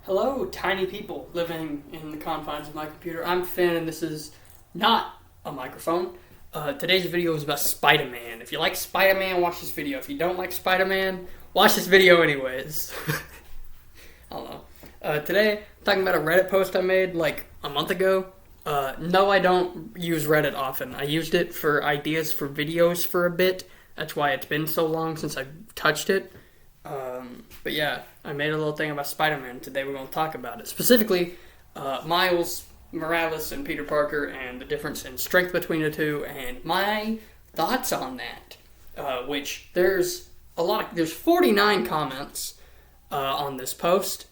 Hello, tiny people living in the confines of my computer. I'm Finn, and this is not a microphone. Today's video is about Spider-Man. If you like Spider-Man, watch this video. If you don't like Spider-Man, watch this video anyways. I don't know. Today, I'm talking about a Reddit post I made like a month ago. No, I don't use Reddit often. I used it for ideas for videos for a bit. That's why it's been so long since I've touched it. But yeah, I made a little thing about Spider-Man. Today we're going to talk about it. Specifically, Miles Morales and Peter Parker and the difference in strength between the two and my thoughts on that. Which there's 49 comments on this post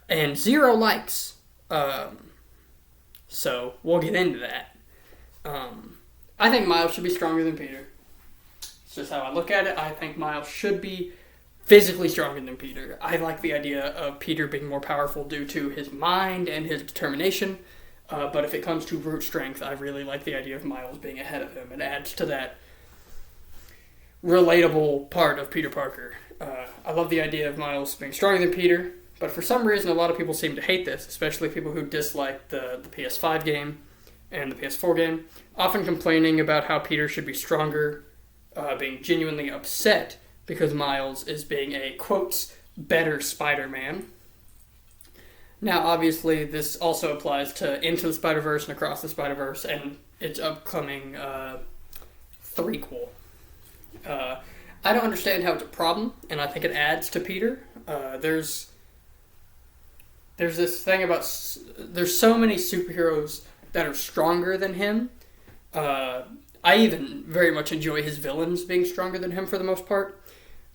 and 0 likes. So we'll get into that. I think Miles should be stronger than Peter. It's just how I look at it. I think Miles should be physically stronger than Peter. I like the idea of Peter being more powerful due to his mind and his determination. But if it comes to brute strength, I really like the idea of Miles being ahead of him. It adds to that relatable part of Peter Parker. I love the idea of Miles being stronger than Peter, but for some reason a lot of people seem to hate this, especially people who dislike the PS5 game and the PS4 game, often complaining about how Peter should be stronger, being genuinely upset because Miles is being a, quotes, better Spider-Man. Now, obviously, this also applies to Into the Spider-Verse and Across the Spider-Verse and its upcoming threequel. I don't understand how it's a problem, and I think it adds to Peter. There's this thing about... There's so many superheroes that are stronger than him. I even very much enjoy his villains being stronger than him for the most part.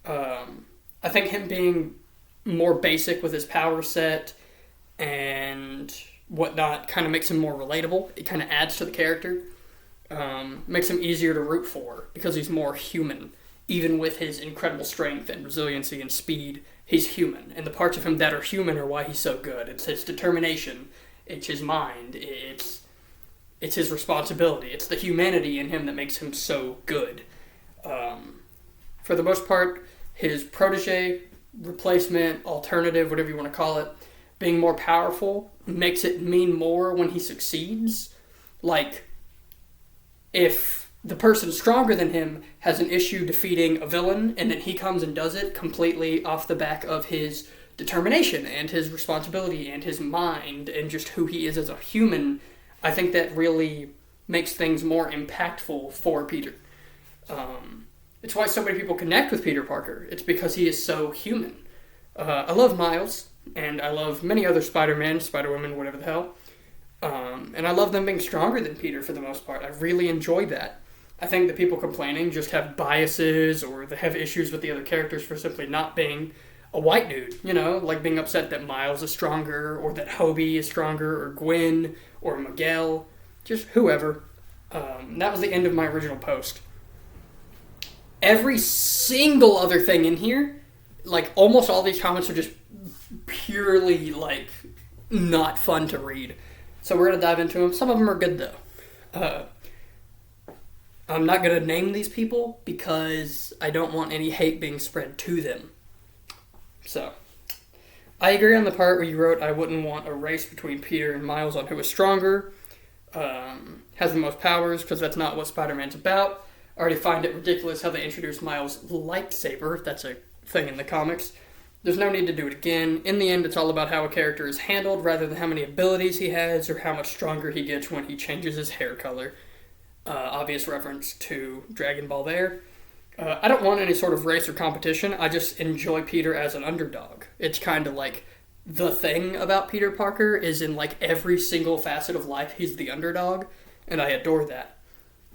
I think him being more basic with his power set and whatnot kind of makes him more relatable. It kind of adds to the character. Makes him easier to root for because he's more human. Even with his incredible strength and resiliency and speed, he's human. And the parts of him that are human are why he's so good. It's his determination. It's his mind. It's his responsibility. It's the humanity in him that makes him so good. For the most part, his protege, replacement, alternative, whatever you want to call it, being more powerful makes it mean more when he succeeds. Like, if the person stronger than him has an issue defeating a villain, and then he comes and does it completely off the back of his determination and his responsibility and his mind and just who he is as a human, I think that really makes things more impactful for Peter. It's why so many people connect with Peter Parker. It's because he is so human. I love Miles, and I love many other Spider-Man, Spider-Woman, whatever the hell. And I love them being stronger than Peter for the most part. I really enjoy that. I think the people complaining just have biases or they have issues with the other characters for simply not being a white dude. You know, like being upset that Miles is stronger or that Hobie is stronger or Gwen or Miguel. Just whoever. That was the end of my original post. Every single other thing in here, like almost all these comments are just purely like not fun to read. So we're going to dive into them. Some of them are good though. I'm not going to name these people because I don't want any hate being spread to them. So, I agree on the part where you wrote I wouldn't want a race between Peter and Miles on who is stronger, has the most powers, because that's not what Spider-Man's about. I already find it ridiculous how they introduced Miles' lightsaber, if that's a thing in the comics. There's no need to do it again. In the end, it's all about how a character is handled rather than how many abilities he has or how much stronger he gets when he changes his hair color. Obvious reference to Dragon Ball there. I don't want any sort of race or competition. I just enjoy Peter as an underdog. It's kind of like the thing about Peter Parker is in like every single facet of life, he's the underdog, and I adore that.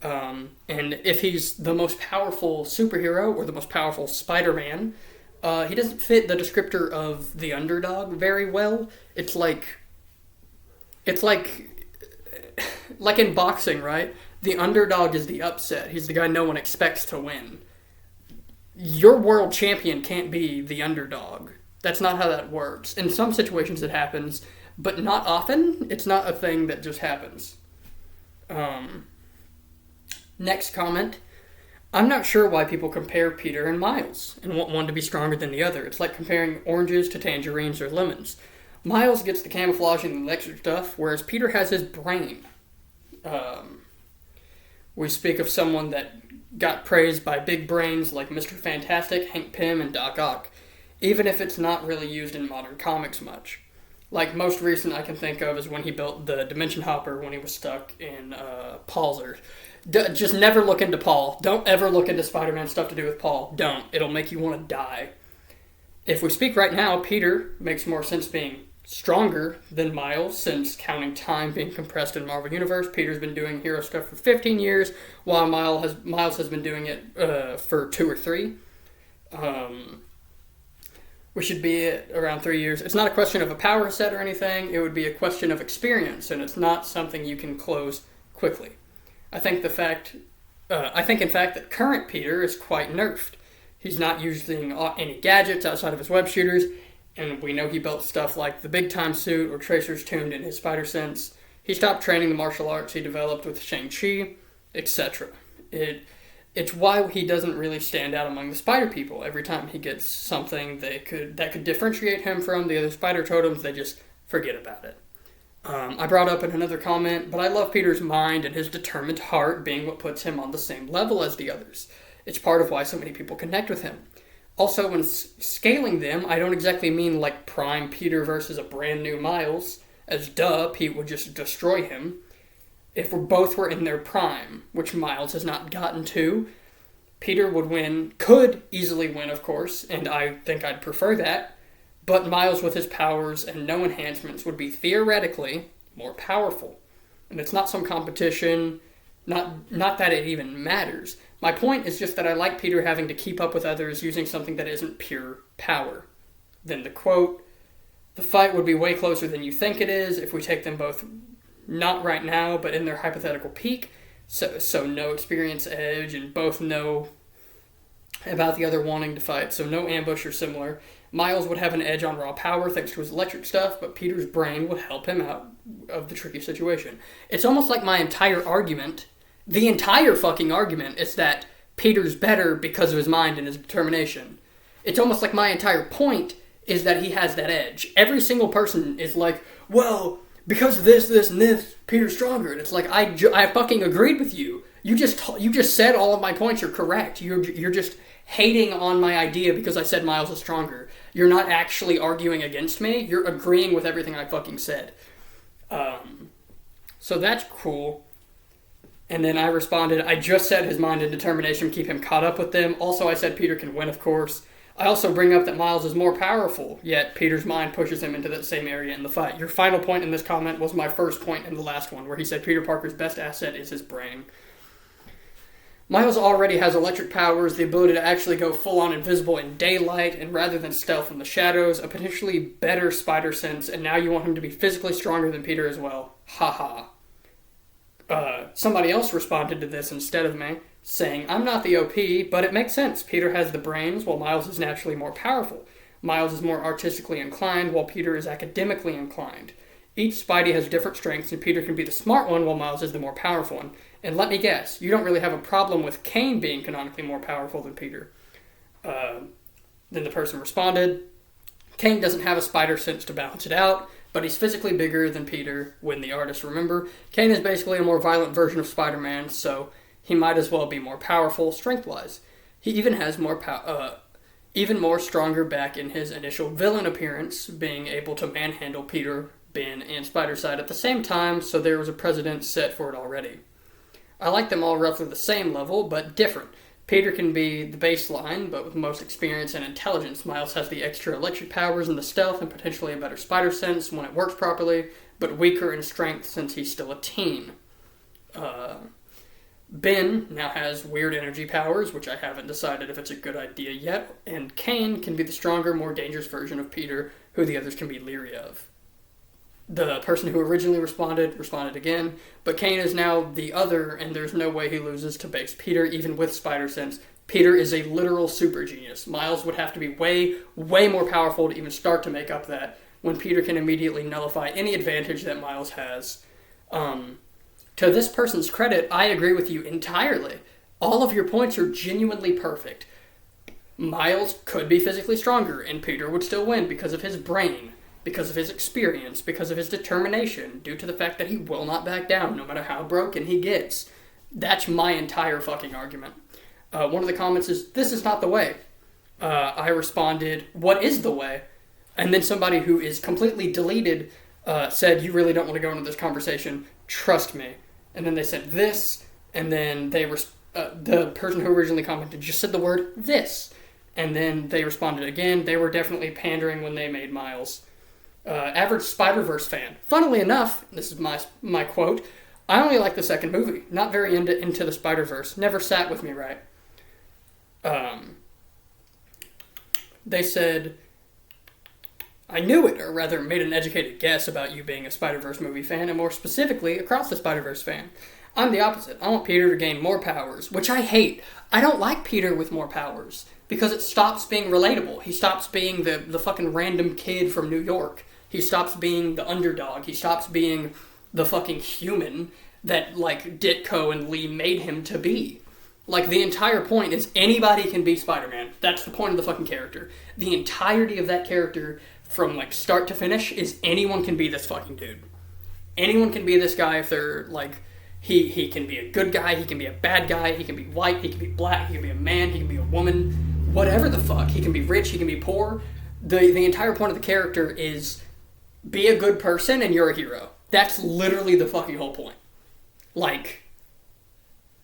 And if he's the most powerful superhero or the most powerful Spider-Man, he doesn't fit the descriptor of the underdog very well. It's like in boxing, right? The underdog is the upset. He's the guy no one expects to win. Your world champion can't be the underdog. That's not how that works. In some situations it happens, but not often. It's not a thing that just happens. Next comment. I'm not sure why people compare Peter and Miles and want one to be stronger than the other. It's like comparing oranges to tangerines or lemons. Miles gets the camouflage and the electric stuff, whereas Peter has his brain. We speak of someone that got praised by big brains like Mr. Fantastic, Hank Pym, and Doc Ock, even if it's not really used in modern comics much. Like, most recent I can think of is when he built the Dimension Hopper when he was stuck in Paul's Earth. Just never look into Paul. Don't ever look into Spider-Man stuff to do with Paul. Don't. It'll make you want to die. If we speak right now, Peter makes more sense being stronger than Miles, since counting time being compressed in Marvel Universe, Peter's been doing hero stuff for 15 years, while Miles has been doing it for 2 or 3. We should be at around 3 years. It's not a question of a power set or anything. It would be a question of experience, and it's not something you can close quickly. I think in fact that current Peter is quite nerfed. He's not using any gadgets outside of his web shooters, and we know he built stuff like the Big Time suit or Tracer's tuned in his spider sense. He stopped training the martial arts he developed with Shang-Chi, etc. It's why he doesn't really stand out among the spider people. Every time he gets something that could differentiate him from the other spider totems, they just forget about it. I brought up in another comment, but I love Peter's mind and his determined heart being what puts him on the same level as the others. It's part of why so many people connect with him. Also, when scaling them, I don't exactly mean like Prime Peter versus a brand new Miles, as Pete would just destroy him. If both were in their prime, which Miles has not gotten to, Peter would win, could easily win, of course, and I think I'd prefer that, but Miles with his powers and no enhancements would be theoretically more powerful. And it's not some competition, not that it even matters. My point is just that I like Peter having to keep up with others using something that isn't pure power. Then the quote, "The fight would be way closer than you think it is if we take them both not right now, but in their hypothetical peak, so no experience edge, and both know about the other wanting to fight, so no ambush or similar. Miles would have an edge on raw power thanks to his electric stuff, but Peter's brain would help him out of the tricky situation." It's almost like my entire argument, the entire fucking argument, is that Peter's better because of his mind and his determination. It's almost like my entire point is that he has that edge. Every single person is like, well, because of this, and this, Peter's stronger. And it's like, I fucking agreed with you. You just said all of my points are correct. You're just hating on my idea because I said Miles is stronger. You're not actually arguing against me. You're agreeing with everything I fucking said. So that's cool. And then I responded, I just said his mind and determination keep him caught up with them. Also, I said Peter can win, of course. I also bring up that Miles is more powerful, yet Peter's mind pushes him into that same area in the fight. Your final point in this comment was my first point in the last one, where he said Peter Parker's best asset is his brain. Miles already has electric powers, the ability to actually go full-on invisible in daylight, and rather than stealth in the shadows, a potentially better spider sense, and now you want him to be physically stronger than Peter as well. Haha. Somebody else responded to this instead of me, saying, I'm not the OP, but it makes sense. Peter has the brains, while Miles is naturally more powerful. Miles is more artistically inclined, while Peter is academically inclined. Each Spidey has different strengths, and Peter can be the smart one, while Miles is the more powerful one. And let me guess, you don't really have a problem with Kane being canonically more powerful than Peter. Then the person responded, Kane doesn't have a spider sense to balance it out, but he's physically bigger than Peter when the artists remember. Kane is basically a more violent version of Spider-Man, so he might as well be more powerful strength-wise. He even has even more stronger back in his initial villain appearance, being able to manhandle Peter, Ben, and Spider-Side at the same time, so there was a precedent set for it already. I like them all roughly the same level, but different. Peter can be the baseline, but with most experience and intelligence. Miles has the extra electric powers and the stealth and potentially a better spider sense when it works properly, but weaker in strength since he's still a teen. Ben now has weird energy powers, which I haven't decided if it's a good idea yet, and Kane can be the stronger, more dangerous version of Peter, who the others can be leery of. The person who originally responded again, but Kane is now the other, and there's no way he loses to base Peter, even with spider sense. Peter is a literal super genius. Miles would have to be way, way more powerful to even start to make up that, when Peter can immediately nullify any advantage that Miles has. To this person's credit, I agree with you entirely. All of your points are genuinely perfect. Miles could be physically stronger, and Peter would still win because of his brain. because of his experience, because of his determination, due to the fact that he will not back down no matter how broken he gets. That's my entire fucking argument. One of the comments is, "This is not the way." I responded, "What is the way?" And then somebody who is completely deleted said, "You really don't want to go into this conversation. Trust me." And then they said this, and then the person who originally commented just said the word "this." And then they responded again. They were definitely pandering when they made Miles. Average Spider-Verse fan. Funnily enough, this is my quote, "I only like the second movie. Not very into the Spider-Verse. Never sat with me right." They said, "I knew it, or rather made an educated guess about you being a Spider-Verse movie fan, and more specifically, Across the Spider-Verse fan. I'm the opposite. I want Peter to gain more powers," which I hate. I don't like Peter with more powers, because it stops being relatable. He stops being the fucking random kid from New York. He stops being the underdog. He stops being the fucking human that, like, Ditko and Lee made him to be. Like, the entire point is anybody can be Spider-Man. That's the point of the fucking character. The entirety of that character, from, like, start to finish, is anyone can be this fucking dude. Anyone can be this guy if they're, like, he can be a good guy, he can be a bad guy, he can be white, he can be black, he can be a man, he can be a woman, whatever the fuck. He can be rich, he can be poor. The entire point of the character is be a good person and you're a hero. That's literally the fucking whole point. Like,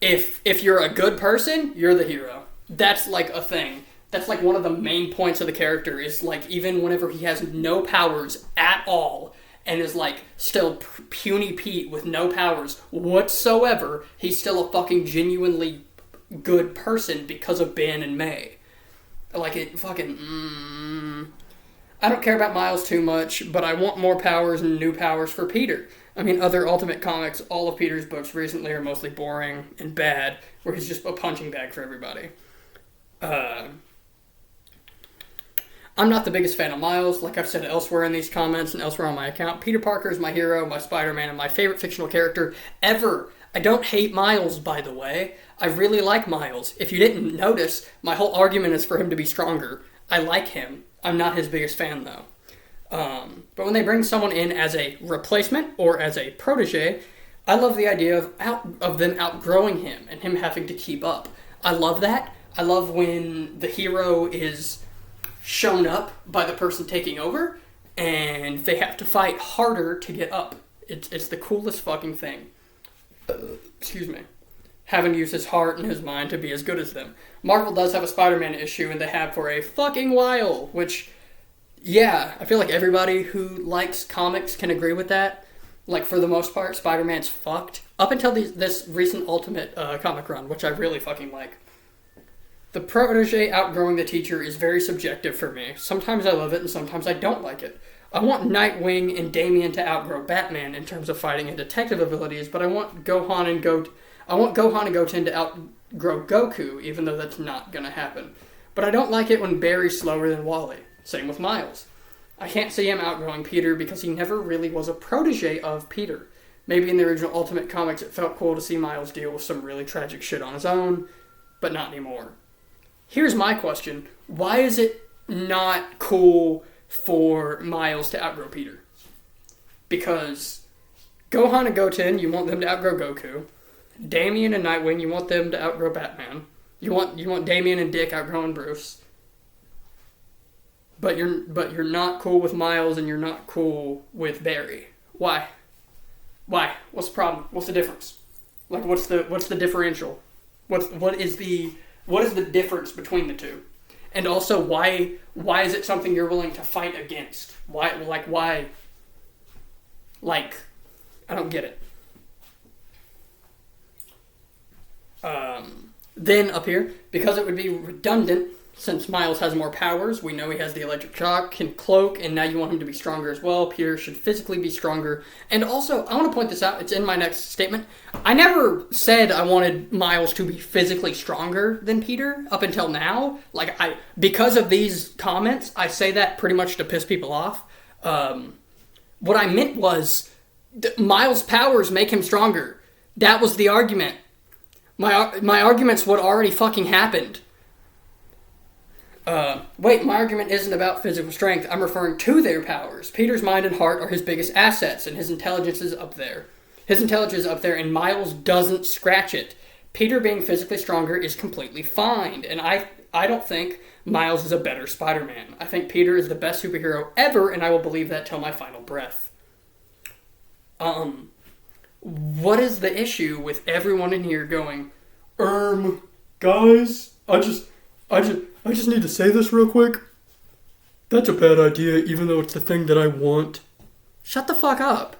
if you're a good person, you're the hero. That's, like, a thing. That's, like, one of the main points of the character is, like, even whenever he has no powers at all and is, like, still puny Pete with no powers whatsoever, he's still a fucking genuinely good person because of Ben and May. Like, it fucking, I don't care about Miles too much, but I want more powers and new powers for Peter. I mean, other Ultimate Comics, all of Peter's books recently are mostly boring and bad, where he's just a punching bag for everybody. I'm not the biggest fan of Miles, like I've said elsewhere in these comments and elsewhere on my account. Peter Parker is my hero, my Spider-Man, and my favorite fictional character ever. I don't hate Miles, by the way. I really like Miles. If you didn't notice, my whole argument is for him to be stronger. I like him. I'm not his biggest fan, though. But when they bring someone in as a replacement or as a protege, I love the idea of them outgrowing him and him having to keep up. I love that. I love when the hero is shown up by the person taking over and they have to fight harder to get up. It's the coolest fucking thing. Excuse me. Having to use his heart and his mind to be as good as them. Marvel does have a Spider-Man issue, and they have for a fucking while, which, yeah, I feel like everybody who likes comics can agree with that. Like, for the most part, Spider-Man's fucked. Up until this recent Ultimate comic run, which I really fucking like. The protege outgrowing the teacher is very subjective for me. Sometimes I love it, and sometimes I don't like it. I want Nightwing and Damian to outgrow Batman in terms of fighting and detective abilities, but I want Gohan and Goten to outgrow Goku, even though that's not gonna happen. But I don't like it when Barry's slower than Wally. Same with Miles. I can't see him outgrowing Peter because he never really was a protege of Peter. Maybe in the original Ultimate Comics it felt cool to see Miles deal with some really tragic shit on his own, but not anymore. Here's my question. Why is it not cool for Miles to outgrow Peter? Because Gohan and Goten, you want them to outgrow Goku. Damian and Nightwing, you want them to outgrow Batman. You want Damian and Dick outgrowing Bruce. But you're not cool with Miles and you're not cool with Barry. Why? Why? What's the problem? What's the difference? Like, what's the differential? What is the difference between the two? And also, why is it something you're willing to fight against? Why? Like, I don't get it. Then up here, because it would be redundant, since Miles has more powers, we know he has the electric shock, can cloak, and now you want him to be stronger as well. Peter should physically be stronger. And also, I want to point this out, it's in my next statement. I never said I wanted Miles to be physically stronger than Peter up until now. Because of these comments, I say that pretty much to piss people off. What I meant was, Miles' powers make him stronger. That was the argument. My argument's what already fucking happened. Wait, my argument isn't about physical strength. I'm referring to their powers. Peter's mind and heart are his biggest assets, and his intelligence is up there. His intelligence is up there, and Miles doesn't scratch it. Peter being physically stronger is completely fine, and I don't think Miles is a better Spider-Man. I think Peter is the best superhero ever, and I will believe that till my final breath. What is the issue with everyone in here going, guys, I just need to say this real quick. That's a bad idea, even though it's the thing that I want. Shut the fuck up.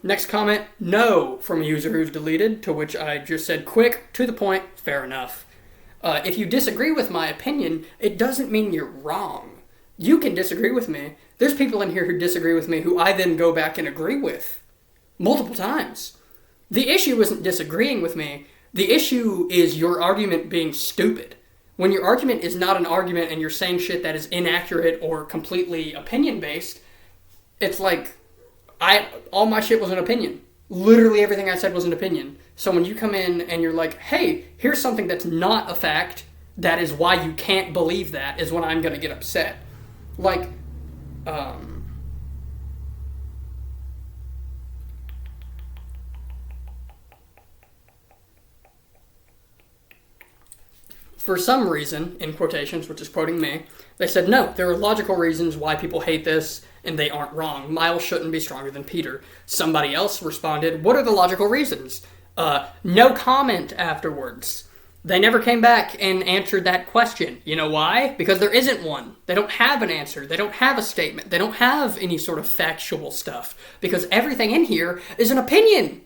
Next comment, no, from a user who's deleted, to which I just said, quick, to the point, fair enough. If you disagree with my opinion, it doesn't mean you're wrong. You can disagree with me. There's people in here who disagree with me who I then go back and agree with. Multiple times. The issue isn't disagreeing with me. The issue is your argument being stupid. When your argument is not an argument and you're saying shit that is inaccurate or completely opinion-based, it's like, all my shit was an opinion. Literally everything I said was an opinion. So when you come in and you're like, hey, here's something that's not a fact, that is why you can't believe that, is when I'm going to get upset. Like, for some reason, in quotations, which is quoting me, they said, no, there are logical reasons why people hate this, and they aren't wrong. Miles shouldn't be stronger than Peter. Somebody else responded, what are the logical reasons? No comment afterwards. They never came back and answered that question. You know why? Because there isn't one. They don't have an answer. They don't have a statement. They don't have any sort of factual stuff. Because everything in here is an opinion.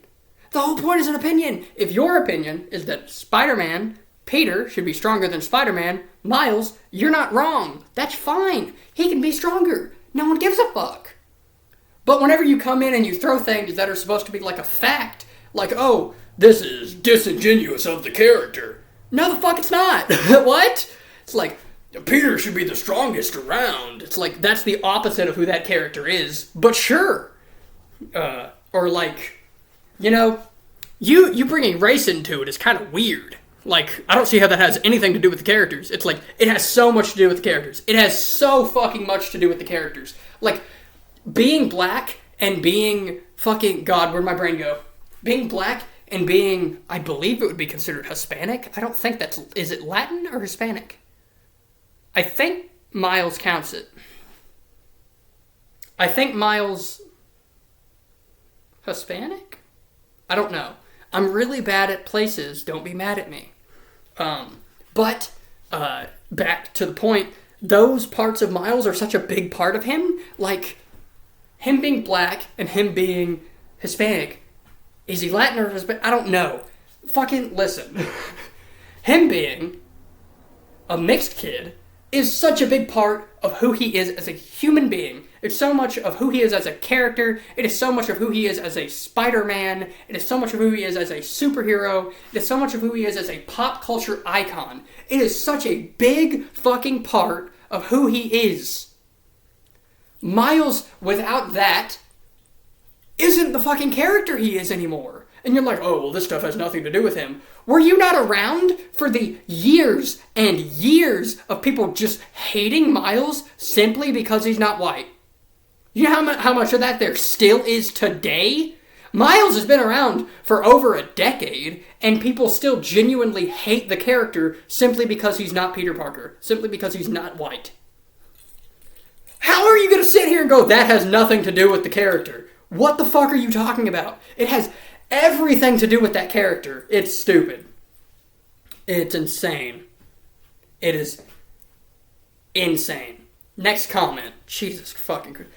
The whole point is an opinion. If your opinion is that Spider-Man, Peter, should be stronger than Spider-Man, Miles, you're not wrong. That's fine. He can be stronger. No one gives a fuck. But whenever you come in and you throw things that are supposed to be like a fact, like, oh, this is disingenuous of the character. No, the fuck it's not. What? It's like, Peter should be the strongest around. It's like, that's the opposite of who that character is. But sure. Or like, you know, you bringing race into it is kind of weird. Like, I don't see how that has anything to do with the characters. It's like, it has so much to do with the characters. It has so fucking much to do with the characters. Like, being black and being fucking, God, where'd my brain go? Being black and being, I believe it would be considered Hispanic. I don't think that's, is it Latin or Hispanic? I think Miles counts it. I think Miles, Hispanic? I don't know. I'm really bad at places. Don't be mad at me. But back to the point, those parts of Miles are such a big part of him. Like, him being black and him being Hispanic. Is he Latin or Hispanic? I don't know. Fucking listen. Him being a mixed kid is such a big part of who he is as a human being. It's so much of who he is as a character. It is so much of who he is as a Spider-Man. It is so much of who he is as a superhero. It is so much of who he is as a pop culture icon. It is such a big fucking part of who he is. Miles, without that, isn't the fucking character he is anymore. And you're like, oh, well, this stuff has nothing to do with him. Were you not around for the years and years of people just hating Miles simply because he's not white? You know how much of that there still is today? Miles has been around for over a decade, and people still genuinely hate the character simply because he's not Peter Parker, simply because he's not white. How are you going to sit here and go, that has nothing to do with the character? What the fuck are you talking about? It has everything to do with that character. It's stupid. It's insane. It is insane. Next comment. Jesus fucking Christ.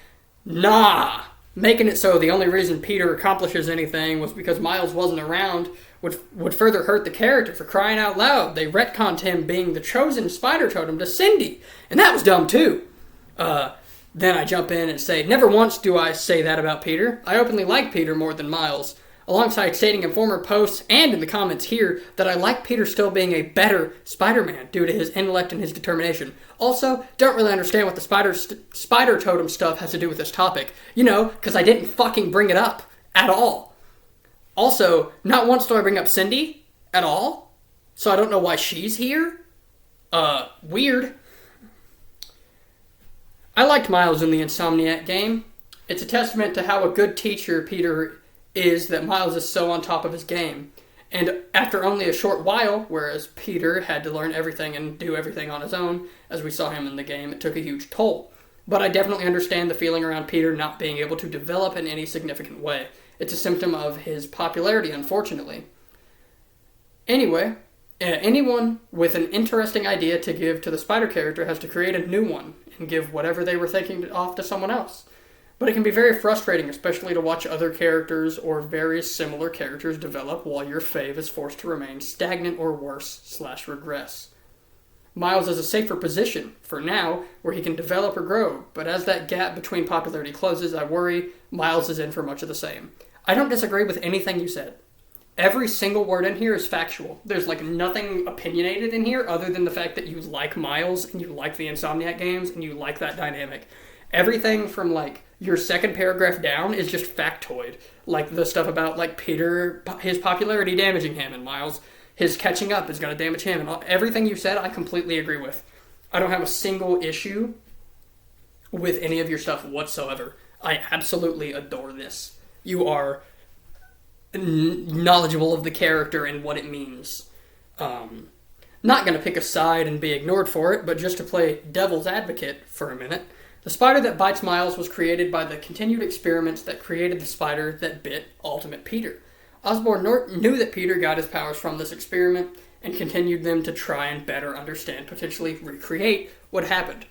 Nah. Making it so the only reason Peter accomplishes anything was because Miles wasn't around would further hurt the character, for crying out loud. They retconned him being the chosen spider totem to Cindy. And that was dumb too. Then I jump in and say, never once do I say that about Peter. I openly like Peter more than Miles, alongside stating in former posts and in the comments here that I like Peter still being a better Spider-Man due to his intellect and his determination. Also, don't really understand what the spider totem stuff has to do with this topic. You know, because I didn't fucking bring it up at all. Also, not once do I bring up Cindy at all, so I don't know why she's here. Weird. I liked Miles in the Insomniac game. It's a testament to how a good teacher Peter is that Miles is so on top of his game. And after only a short while, whereas Peter had to learn everything and do everything on his own, as we saw him in the game, it took a huge toll. But I definitely understand the feeling around Peter not being able to develop in any significant way. It's a symptom of his popularity, unfortunately. Anyway, anyone with an interesting idea to give to the Spider character has to create a new one and give whatever they were thinking off to someone else. But it can be very frustrating, especially to watch other characters or very similar characters develop while your fave is forced to remain stagnant or worse / regress. Miles is a safer position, for now, where he can develop or grow, but as that gap between popularity closes, I worry Miles is in for much of the same. I don't disagree with anything you said. Every single word in here is factual. There's nothing opinionated in here other than the fact that you like Miles and you like the Insomniac games and you like that dynamic. Everything from your second paragraph down is just factoid. Like the stuff about Peter, his popularity damaging him, and Miles, his catching up is going to damage him. And everything you said, I completely agree with. I don't have a single issue with any of your stuff whatsoever. I absolutely adore this. You are knowledgeable of the character and what it means. Not going to pick a side and be ignored for it, but just to play devil's advocate for a minute. The spider that bites Miles was created by the continued experiments that created the spider that bit Ultimate Peter. Osborn knew that Peter got his powers from this experiment and continued them to try and better understand, potentially recreate, what happened.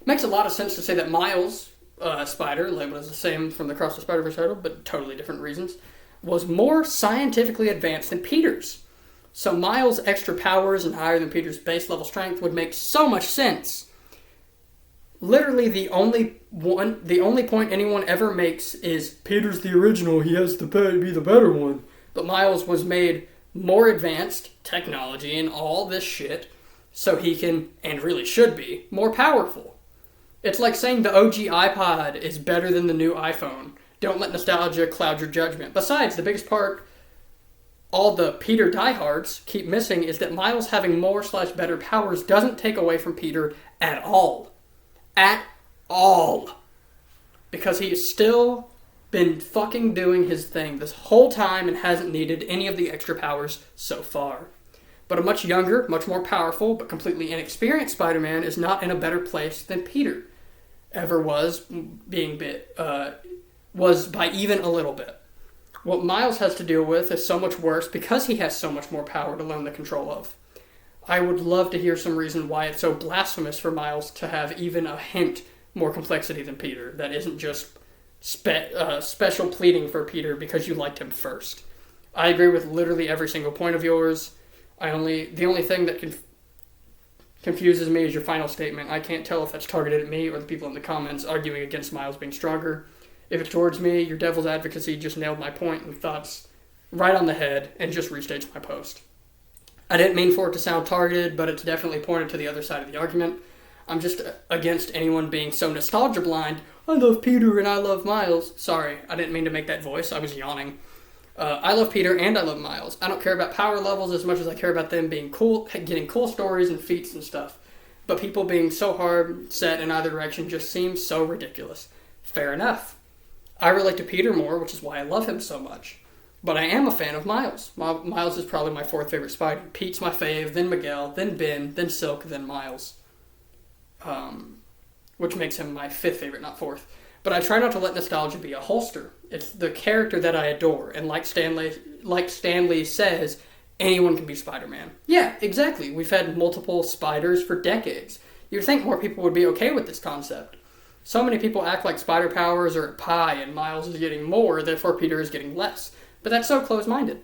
It makes a lot of sense to say that Miles' spider, labeled as the same from the Across the Spider-Verse title, but totally different reasons, was more scientifically advanced than Peter's. So Miles' extra powers and higher than Peter's base level strength would make so much sense. Literally the only point anyone ever makes is Peter's the original, he has to be the better one. But Miles was made more advanced, technology and all this shit, so he can, and really should be, more powerful. It's like saying the OG iPod is better than the new iPhone. Don't let nostalgia cloud your judgment. Besides, the biggest part all the Peter diehards keep missing is that Miles having more / better powers doesn't take away from Peter at all. At all. Because he has still been fucking doing his thing this whole time and hasn't needed any of the extra powers so far. But a much younger, much more powerful, but completely inexperienced Spider-Man is not in a better place than Peter ever was was by even a little bit. What Miles has to deal with is so much worse because he has so much more power to learn the control of. I would love to hear some reason why it's so blasphemous for Miles to have even a hint more complexity than Peter. That isn't just special pleading for Peter because you liked him first. I agree with literally every single point of yours. The only thing that confuses me is your final statement. I can't tell if that's targeted at me or the people in the comments arguing against Miles being stronger. If it's towards me, your devil's advocacy just nailed my point and thoughts right on the head and just restaged my post. I didn't mean for it to sound targeted, but it's definitely pointed to the other side of the argument. I'm just against anyone being so nostalgia blind. I love Peter and I love Miles. Sorry, I didn't mean to make that voice. I was yawning. I love Peter and I love Miles. I don't care about power levels as much as I care about them being cool, getting cool stories and feats and stuff. But people being so hard set in either direction just seems so ridiculous. Fair enough. I relate to Peter more, which is why I love him so much. But I am a fan of Miles. Miles is probably my fourth favorite Spider. Pete's my fave, then Miguel, then Ben, then Silk, then Miles. Which makes him my fifth favorite, not fourth. But I try not to let nostalgia be a holster. It's the character that I adore. And like Stanley says, anyone can be Spider-Man. Yeah, exactly. We've had multiple spiders for decades. You'd think more people would be okay with this concept. So many people act like spider powers are a pie and Miles is getting more, therefore Peter is getting less. But that's so close-minded.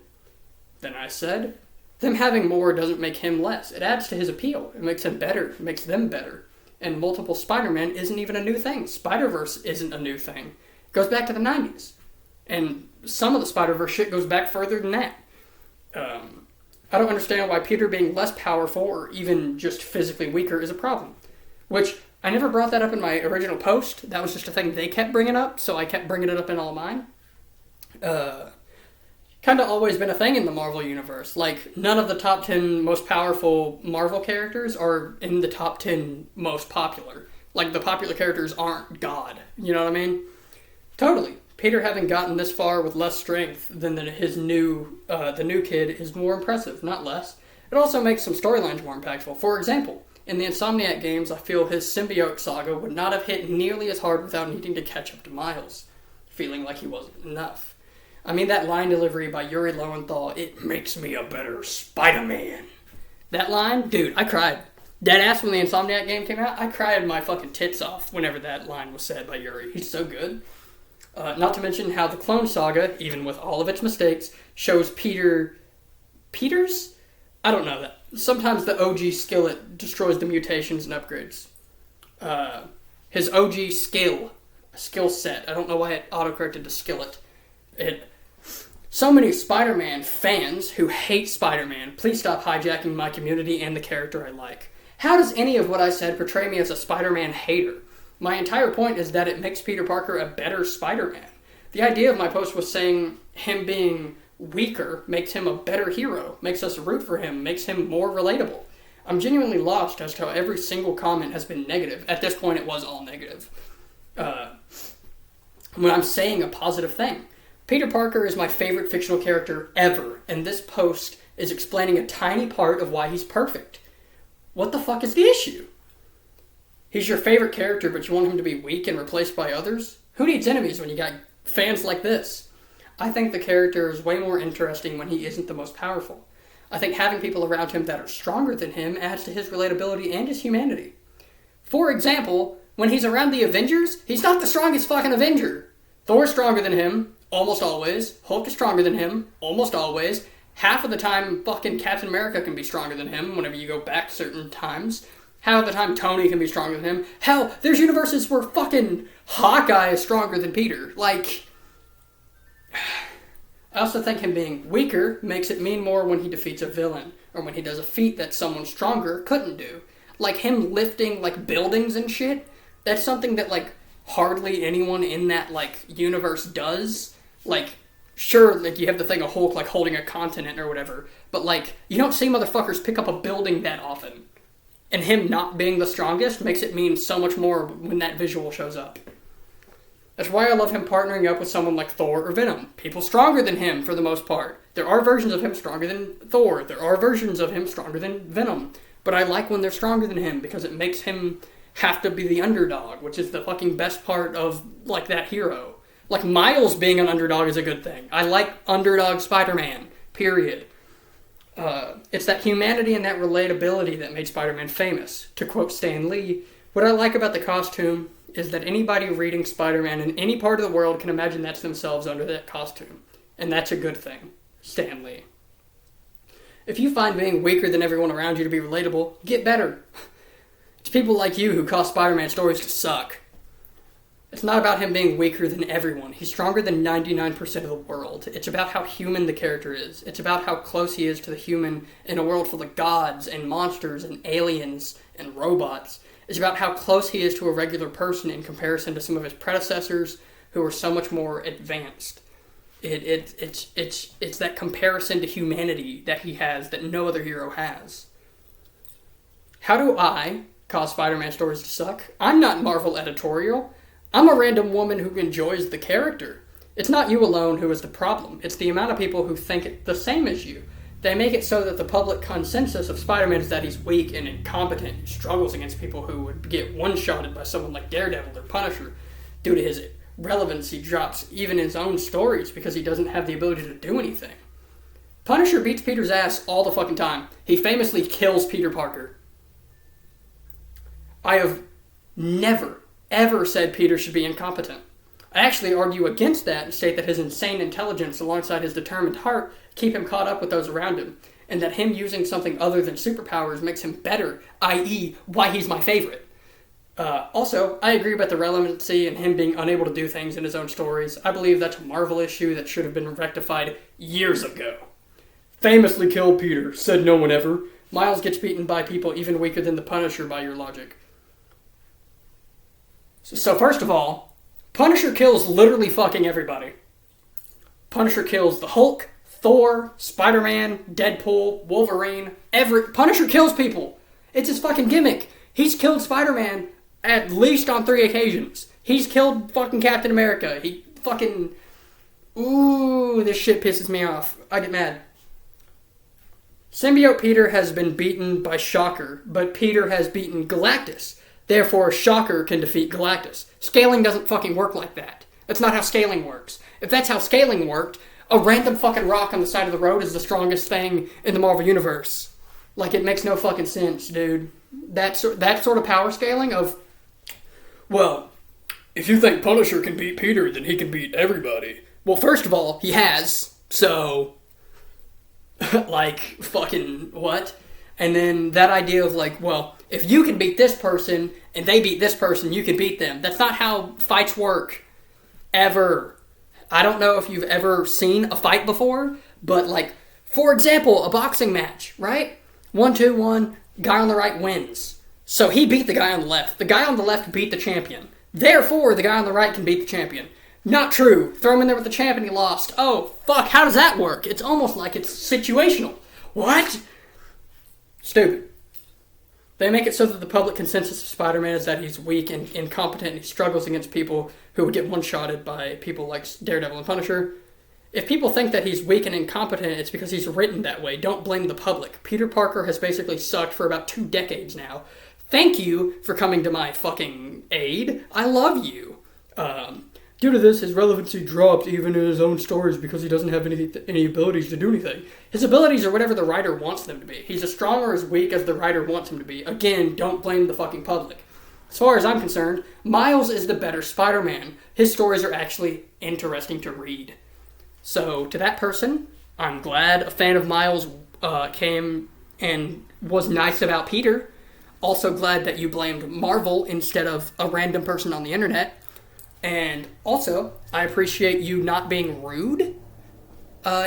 Then I said, them having more doesn't make him less. It adds to his appeal. It makes him better. It makes them better. And multiple Spider-Man isn't even a new thing. Spider-Verse isn't a new thing. It goes back to the 90s. And some of the Spider-Verse shit goes back further than that. I don't understand why Peter being less powerful or even just physically weaker is a problem. Which, I never brought that up in my original post. That was just a thing they kept bringing up, so I kept bringing it up in all of mine. Because kind of always been a thing in the Marvel universe. Like, none of the top 10 most powerful Marvel characters are in the top 10 most popular. Like, the popular characters aren't God. You know what I mean? Totally. Peter having gotten this far with less strength than the new kid is more impressive, not less. It also makes some storylines more impactful. For example, in the Insomniac games, I feel his symbiote saga would not have hit nearly as hard without needing to catch up to Miles, feeling like he wasn't enough. I mean, that line delivery by Yuri Lowenthal, "It makes me a better Spider-Man." That line, dude, I cried. Deadass when the Insomniac game came out, I cried my fucking tits off whenever that line was said by Yuri. He's so good. Not to mention how the Clone Saga, even with all of its mistakes, shows Peter's? I don't know that. Sometimes the OG skillet destroys the mutations and upgrades. His OG skill set. I don't know why it autocorrected to skillet. So many Spider-Man fans who hate Spider-Man, please stop hijacking my community and the character I like. How does any of what I said portray me as a Spider-Man hater? My entire point is that it makes Peter Parker a better Spider-Man. The idea of my post was saying him being weaker makes him a better hero, makes us root for him, makes him more relatable. I'm genuinely lost as to how every single comment has been negative. At this point, it was all negative. When I'm saying a positive thing. Peter Parker is my favorite fictional character ever, and this post is explaining a tiny part of why he's perfect. What the fuck is the issue? He's your favorite character, but you want him to be weak and replaced by others? Who needs enemies when you got fans like this? I think the character is way more interesting when he isn't the most powerful. I think having people around him that are stronger than him adds to his relatability and his humanity. For example, when he's around the Avengers, he's not the strongest fucking Avenger. Thor's stronger than him, almost always. Hulk is stronger than him, almost always. Half of the time, fucking Captain America can be stronger than him whenever you go back certain times. Half of the time, Tony can be stronger than him. Hell, there's universes where fucking Hawkeye is stronger than Peter. Like, I also think him being weaker makes it mean more when he defeats a villain, or when he does a feat that someone stronger couldn't do. Like him lifting, like, buildings and shit. That's something that, like, hardly anyone in that, like, universe does. Like, sure, like, you have the thing of Hulk, like, holding a continent or whatever, but, like, you don't see motherfuckers pick up a building that often. And him not being the strongest makes it mean so much more when that visual shows up. That's why I love him partnering up with someone like Thor or Venom. People stronger than him, for the most part. There are versions of him stronger than Thor. There are versions of him stronger than Venom. But I like when they're stronger than him, because it makes him have to be the underdog, which is the fucking best part of, like, that hero. Like, Miles being an underdog is a good thing. I like underdog Spider-Man, period. It's that humanity and that relatability that made Spider-Man famous. To quote Stan Lee, what I like about the costume is that anybody reading Spider-Man in any part of the world can imagine that's themselves under that costume. And that's a good thing. Stan Lee. If you find being weaker than everyone around you to be relatable, get better. It's people like you who cause Spider-Man stories to suck. It's not about him being weaker than everyone. He's stronger than 99% of the world. It's about how human the character is. It's about how close he is to the human in a world full of gods and monsters and aliens and robots. It's about how close he is to a regular person in comparison to some of his predecessors who are so much more advanced. It's that comparison to humanity that he has that no other hero has. How do I cause Spider-Man stories to suck? I'm not Marvel editorial. I'm a random woman who enjoys the character. It's not you alone who is the problem. It's the amount of people who think it the same as you. They make it so that the public consensus of Spider-Man is that he's weak and incompetent and struggles against people who would get one-shotted by someone like Daredevil or Punisher due to his relevancy drops even in his own stories because he doesn't have the ability to do anything. Punisher beats Peter's ass all the fucking time. He famously kills Peter Parker. I have never, ever said Peter should be incompetent. I actually argue against that and state that his insane intelligence alongside his determined heart keep him caught up with those around him, and that him using something other than superpowers makes him better, i.e. why he's my favorite. Also, I agree about the relevancy and him being unable to do things in his own stories. I believe that's a Marvel issue that should have been rectified years ago. Famously killed Peter, said no one ever. Miles gets beaten by people even weaker than the Punisher by your logic. So first of all, Punisher kills literally fucking everybody. Punisher kills the Hulk, Thor, Spider-Man, Deadpool, Wolverine, Punisher kills people. It's his fucking gimmick. He's killed Spider-Man at least on 3 occasions. He's killed fucking Captain America. He fucking... Ooh, this shit pisses me off. I get mad. Symbiote Peter has been beaten by Shocker, but Peter has beaten Galactus. Therefore, Shocker can defeat Galactus. Scaling doesn't fucking work like that. That's not how scaling works. If that's how scaling worked, a random fucking rock on the side of the road is the strongest thing in the Marvel Universe. Like, it makes no fucking sense, dude. That sort of power scaling of... Well, if you think Punisher can beat Peter, then he can beat everybody. Well, first of all, he has, so... like, fucking what? And then that idea of like, well, if you can beat this person and they beat this person, you can beat them. That's not how fights work. Ever. I don't know if you've ever seen a fight before, but like, for example, a boxing match, right? 1-2-1, guy on the right wins. So he beat the guy on the left. The guy on the left beat the champion. Therefore, the guy on the right can beat the champion. Not true. Throw him in there with the champ and he lost. Oh, fuck, how does that work? It's almost like it's situational. What? Stupid. They make it so that the public consensus of Spider-Man is that he's weak and incompetent and he struggles against people who would get one-shotted by people like Daredevil and Punisher. If people think that he's weak and incompetent, it's because he's written that way. Don't blame the public. Peter Parker has basically sucked for about 2 decades now. Thank you for coming to my fucking aid. I love you. Due to this, his relevancy dropped even in his own stories because he doesn't have any abilities to do anything. His abilities are whatever the writer wants them to be. He's as strong or as weak as the writer wants him to be. Again, don't blame the fucking public. As far as I'm concerned, Miles is the better Spider-Man. His stories are actually interesting to read. So, to that person, I'm glad a fan of Miles came and was nice about Peter. Also glad that you blamed Marvel instead of a random person on the internet. And also, I appreciate you not being rude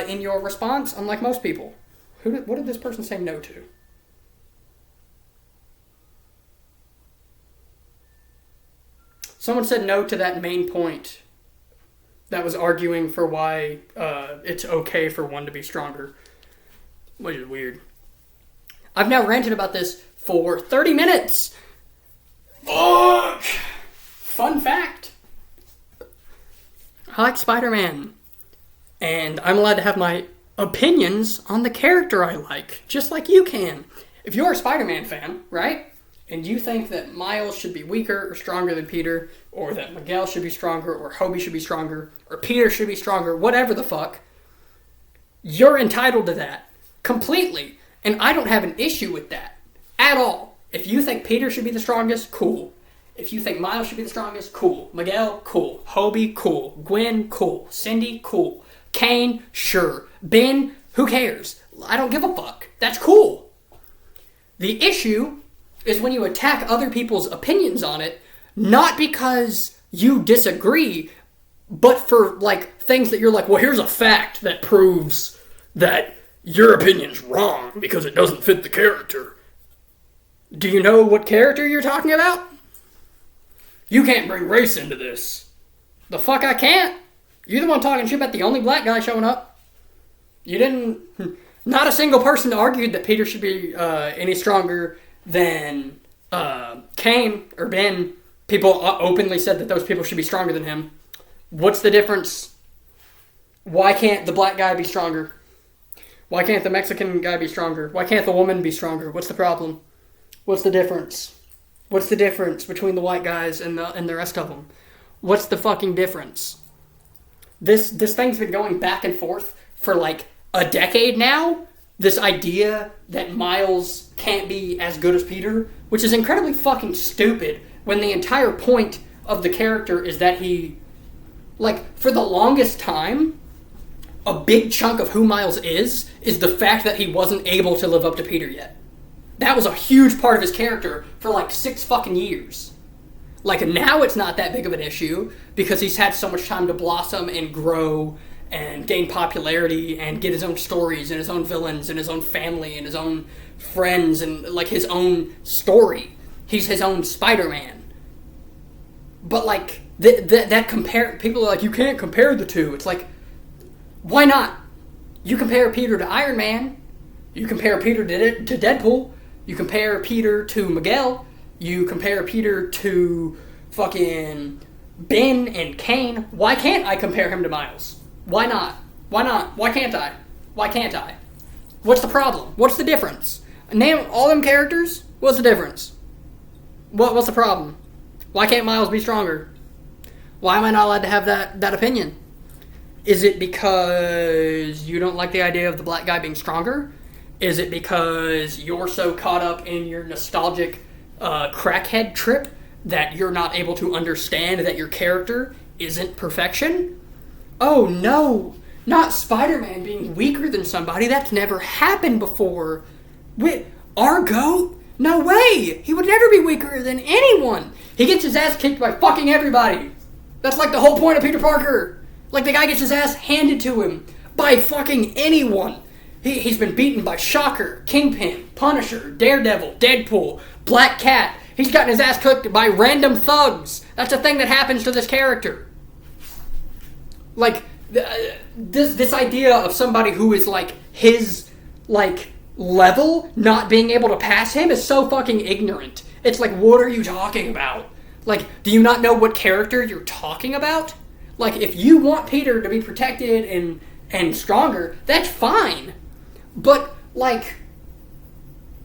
in your response, unlike most people. What did this person say no to? Someone said no to that main point that was arguing for why it's okay for one to be stronger, which is weird. I've now ranted about this for 30 minutes. Fuck! Fun fact. I like Spider-Man, and I'm allowed to have my opinions on the character I like, just like you can. If you're a Spider-Man fan, right, and you think that Miles should be weaker or stronger than Peter, or that Miguel should be stronger, or Hobie should be stronger, or Peter should be stronger, whatever the fuck, you're entitled to that, completely, and I don't have an issue with that, at all. If you think Peter should be the strongest, cool. If you think Miles should be the strongest, cool. Miguel, cool. Hobie, cool. Gwen, cool. Cindy, cool. Kane, sure. Ben, who cares? I don't give a fuck. That's cool. The issue is when you attack other people's opinions on it, not because you disagree, but for, like, things that you're like, well, here's a fact that proves that your opinion's wrong because it doesn't fit the character. Do you know what character you're talking about? You can't bring race into this. The fuck I can't? You're the one talking shit about the only black guy showing up. You didn't... Not a single person argued that Peter should be any stronger than Kane or Ben. People openly said that those people should be stronger than him. What's the difference? Why can't the black guy be stronger? Why can't the Mexican guy be stronger? Why can't the woman be stronger? What's the problem? What's the difference? What's the difference between the white guys and the rest of them? What's the fucking difference? This thing's been going back and forth for like a decade now. This idea that Miles can't be as good as Peter, which is incredibly fucking stupid when the entire point of the character is that he, like, for the longest time, a big chunk of who Miles is the fact that he wasn't able to live up to Peter yet. That was a huge part of his character for like 6 fucking years. Like, now it's not that big of an issue because he's had so much time to blossom and grow and gain popularity and get his own stories and his own villains and his own family and his own friends and like his own story. He's his own Spider-Man. But like, people are like, you can't compare the two. It's like, why not? You compare Peter to Iron Man. You compare Peter to Deadpool. You compare Peter to Miguel. You compare Peter to fucking Ben and Kane. Why can't I compare him to Miles? Why not? Why not? Why can't I? Why can't I? What's the problem? What's the difference? Name all them characters. What's the difference? What's the problem? Why can't Miles be stronger? Why am I not allowed to have that opinion? Is it because you don't like the idea of the black guy being stronger? Is it because you're so caught up in your nostalgic crackhead trip that you're not able to understand that your character isn't perfection? Oh no, not Spider-Man being weaker than somebody. That's never happened before. Our GOAT? No way! He would never be weaker than anyone! He gets his ass kicked by fucking everybody! That's like the whole point of Peter Parker! Like the guy gets his ass handed to him by fucking anyone! He's been beaten by Shocker, Kingpin, Punisher, Daredevil, Deadpool, Black Cat. He's gotten his ass cooked by random thugs! That's a thing that happens to this character. Like, this idea of somebody who is like his, like, level not being able to pass him is so fucking ignorant. It's like, what are you talking about? Like, do you not know what character you're talking about? Like, if you want Peter to be protected and stronger, that's fine. But, like,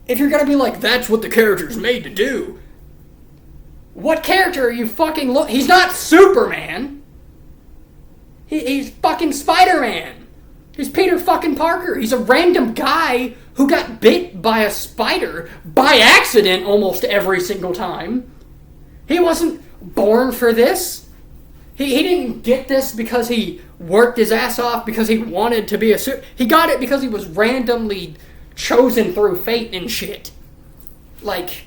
if you're gonna be like, that's what the character's made to do, what character are you fucking he's not Superman. He's fucking Spider-Man. He's Peter fucking Parker. He's a random guy who got bit by a spider by accident almost every single time. He wasn't born for this. He didn't get this because he worked his ass off because he wanted to be a he got it because he was randomly chosen through fate and shit. Like,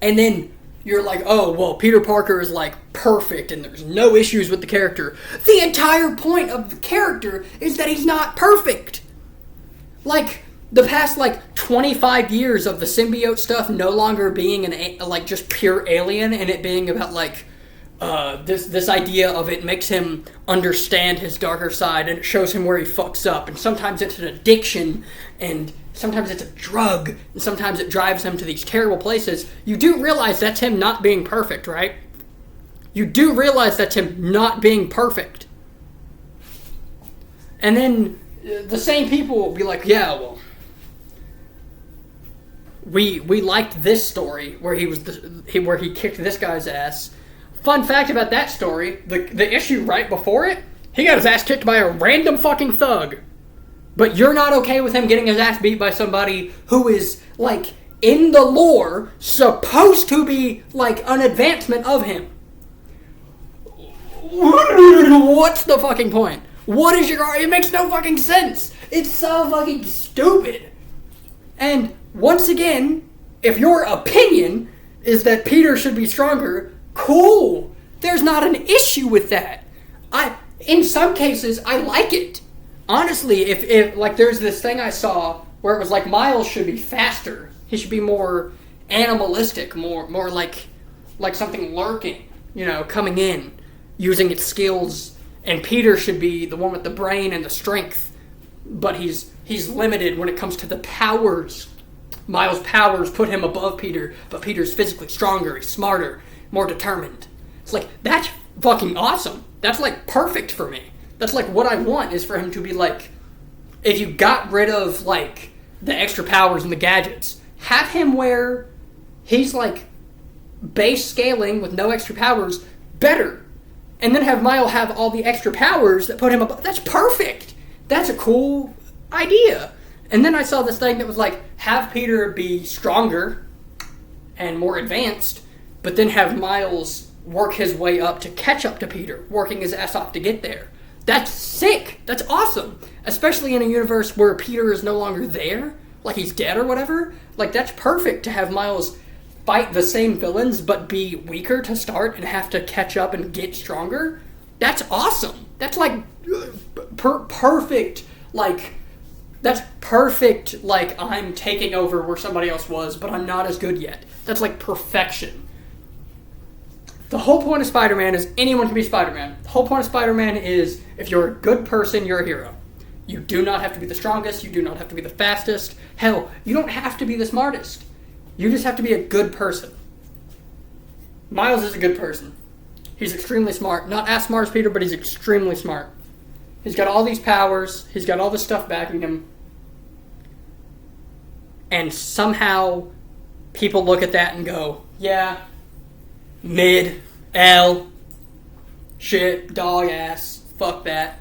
and then you're like, oh, well, Peter Parker is like perfect and there's no issues with the character. The entire point of the character is that he's not perfect. Like, the past, like, 25 years of the symbiote stuff no longer being like just pure alien and it being about like this idea of it makes him understand his darker side and it shows him where he fucks up, and sometimes it's an addiction and sometimes it's a drug and sometimes it drives him to these terrible places. You do realize that's him not being perfect, right? You do realize that's him not being perfect. And then the same people will be like, yeah, well, we liked this story where where he kicked this guy's ass. Fun fact about that story, the issue right before it, he got his ass kicked by a random fucking thug. But you're not okay with him getting his ass beat by somebody who is, like, in the lore, supposed to be, like, an advancement of him. What's the fucking point? What is your... It makes no fucking sense. It's so fucking stupid. And, once again, if your opinion is that Peter should be stronger, cool. There's not an issue with that. In some cases, I like it. Honestly, if like there's this thing I saw where it was like Miles should be faster. He should be more animalistic, more like something lurking, coming in, using its skills. And Peter should be the one with the brain and the strength, but he's limited when it comes to the powers. Miles' powers put him above Peter, but Peter's physically stronger, he's smarter, more determined. It's like, that's fucking awesome. That's like perfect for me. That's like what I want, is for him to be like, if you got rid of like the extra powers and the gadgets, have him where he's like base scaling with no extra powers better. And then have Miles have all the extra powers that put him above. That's perfect. That's a cool idea. And then I saw this thing that was like, have Peter be stronger and more advanced, but then have Miles work his way up to catch up to Peter, working his ass off to get there. That's sick. That's awesome. Especially in a universe where Peter is no longer there, like he's dead or whatever. Like, that's perfect to have Miles fight the same villains but be weaker to start and have to catch up and get stronger. That's awesome. That's like perfect, like, that's perfect, like, I'm taking over where somebody else was, but I'm not as good yet. That's like perfection. The whole point of Spider-Man is anyone can be Spider-Man. The whole point of Spider-Man is if you're a good person, you're a hero. You do not have to be the strongest. You do not have to be the fastest. Hell, you don't have to be the smartest. You just have to be a good person. Miles is a good person. He's extremely smart. Not as smart as Peter, but he's extremely smart. He's got all these powers. He's got all this stuff backing him. And somehow people look at that and go, yeah, mid, L, shit, dog ass, fuck that.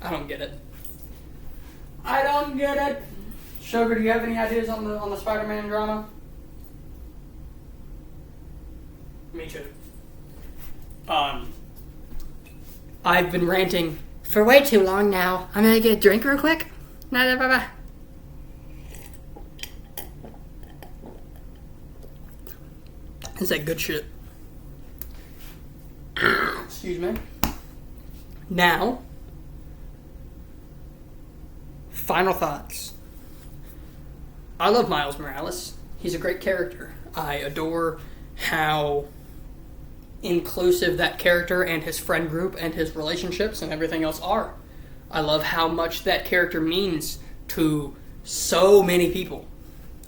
I don't get it. I don't get it. Sugar, do you have any ideas on the Spider-Man drama? Me too. I've been ranting for way too long now. I'm gonna get a drink real quick. Bye. Is that good shit? Excuse me. Now, final thoughts. I love Miles Morales. He's a great character. I adore how inclusive that character and his friend group and his relationships and everything else are. I love how much that character means to so many people.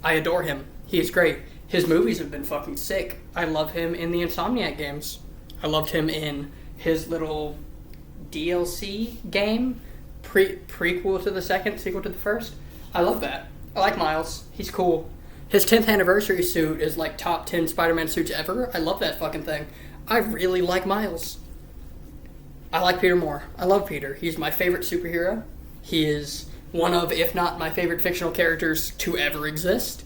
I adore him. He is great. His movies have been fucking sick. I love him in the Insomniac games. I loved him in his little DLC game, prequel to the second, sequel to the first. I love that. I like Miles. He's cool. His 10th anniversary suit is like top 10 Spider-Man suits ever. I love that fucking thing. I really like Miles. I like Peter more. I love Peter. He's my favorite superhero. He is one of, if not my favorite fictional characters to ever exist.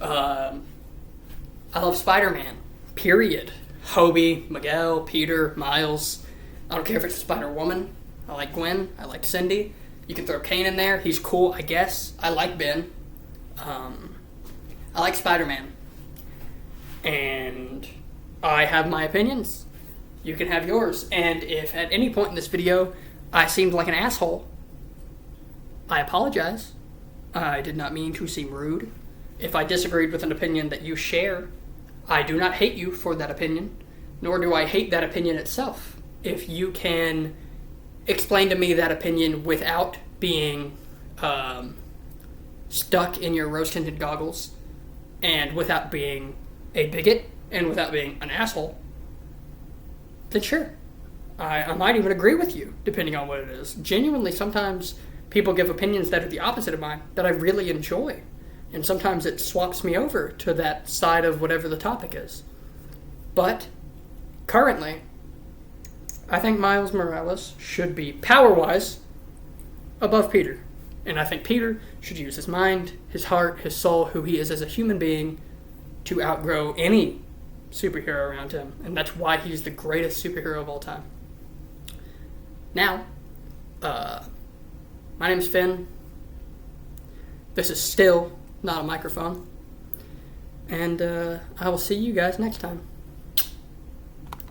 I love Spider-Man. Period. Hobie, Miguel, Peter, Miles. I don't care if it's Spider-Woman. I like Gwen. I like Cindy. You can throw Kane in there. He's cool, I guess. I like Ben. I like Spider-Man. And I have my opinions. You can have yours. And if at any point in this video I seemed like an asshole, I apologize. I did not mean to seem rude. If I disagreed with an opinion that you share, I do not hate you for that opinion, nor do I hate that opinion itself. If you can explain to me that opinion without being stuck in your rose-tinted goggles, and without being a bigot, and without being an asshole, then sure. I might even agree with you, depending on what it is. Genuinely, sometimes people give opinions that are the opposite of mine, that I really enjoy. And sometimes it swaps me over to that side of whatever the topic is. But, currently, I think Miles Morales should be, power-wise, above Peter. And I think Peter should use his mind, his heart, his soul, who he is as a human being, to outgrow any superhero around him. And that's why he's the greatest superhero of all time. Now, my name's Finn. This is still not a microphone. And I will see you guys next time.